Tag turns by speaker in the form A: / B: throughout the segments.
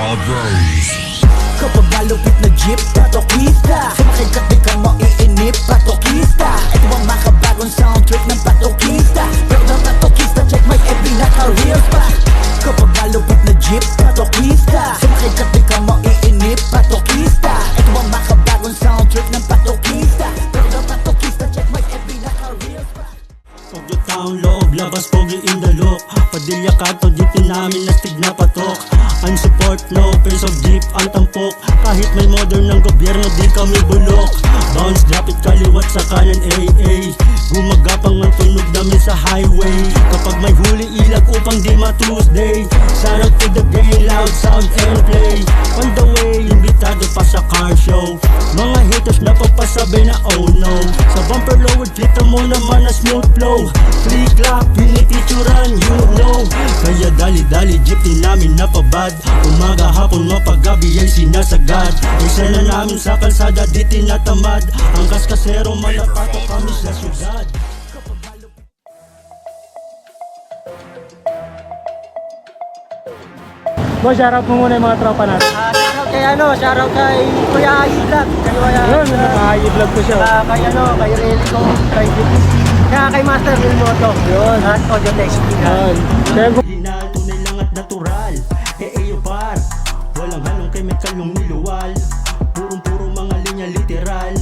A: Brothers.
B: Kapag malupit na jeep, patokista Sumakay ka't di ka maiinip, patokista Ito ang makabagong soundtrack ng patokista Proud ng patokista, check my FB naka-real spot Kapag malupit na jeep, patokista Sumakay ka't di ka maiinip, patokista Ito ang makabagong soundtrack ng patokista Proud ng patokista, check my FB naka-real spot
C: Pogyo town, loob, labas, pogi in the look Padilya kato, jeepin namin nastig na patok Unsupport, no, face of jeep, ang tampok Kahit may modern ng gobyerno, di kami bulok Bounce, drop it, kaliwat sa kanan, AA Gumagapang ang tunog namin sa highway Kapag may huli, ilag upang di ma-Tuesday Shout out to the game, loud sound and play On the way, imbitado pa sa car show Mga haters na papasabi na oh no Sa bumper lowered, flita mo naman na smooth flow Free clap, pinipicturan, you know Kaya dali-dali, jeepin namin napabad Umaga, hapon, mapagabi ay sinasagad Eksena namin sa kalsada, di tinatamad Ang kaskasero, malapato kami sa syudad
D: Boss, shoutout mo muna yung mga tropa natin.
E: Shoutout kay Kuya Ayi Vlog.
D: Yun, nakaka-i-vlog ko siya.
E: Kay Relico, kay DPC. Kaya kay Master Wilmoto.
D: Yun.
E: At Audio Text.
D: Yun. Siyempre,
C: Original, tunay lang at natural Eyo par, walang halong chemical yung niluwal Purong-puro mga linya literal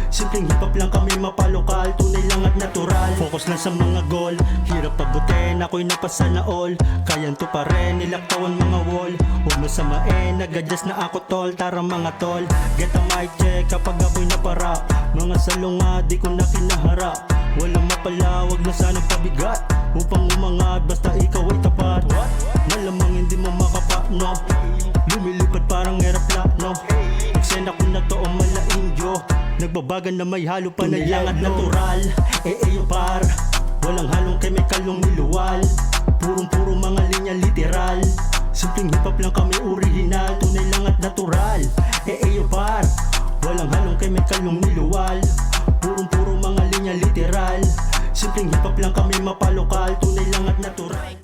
C: Simpleng hip-hop lang kami mapalokal Tunay lang at natural Focus lang sa mga goal Hirap pabutin, ako'y napasa na all Kayang to pa rin, nilaktawan mga wall Huwag masamain, nag-adjust na ako tol Tara mga tol, get a mic check Kapag ako'y napara Mga salunga, di ko na kinahara Walang mapalawag na sanang pabigat Upang umangat, basta ikaw ay tapat Malamang hindi mo makapano Lumilipad parang aeroplano Eksena ko na to o malaindio Nagbabagan na may halo pa na lang at natural Eyo par, walang halong chemical yung niluwal Purong-puro mga linya literal Simpleng hip-hop lang kami original Tunay lang at natural Eyo par, walang halong chemical yung niluwal Purong-puro mga linya literal Simpleng hip-hop lang kami mapalokal Tunay lang at natural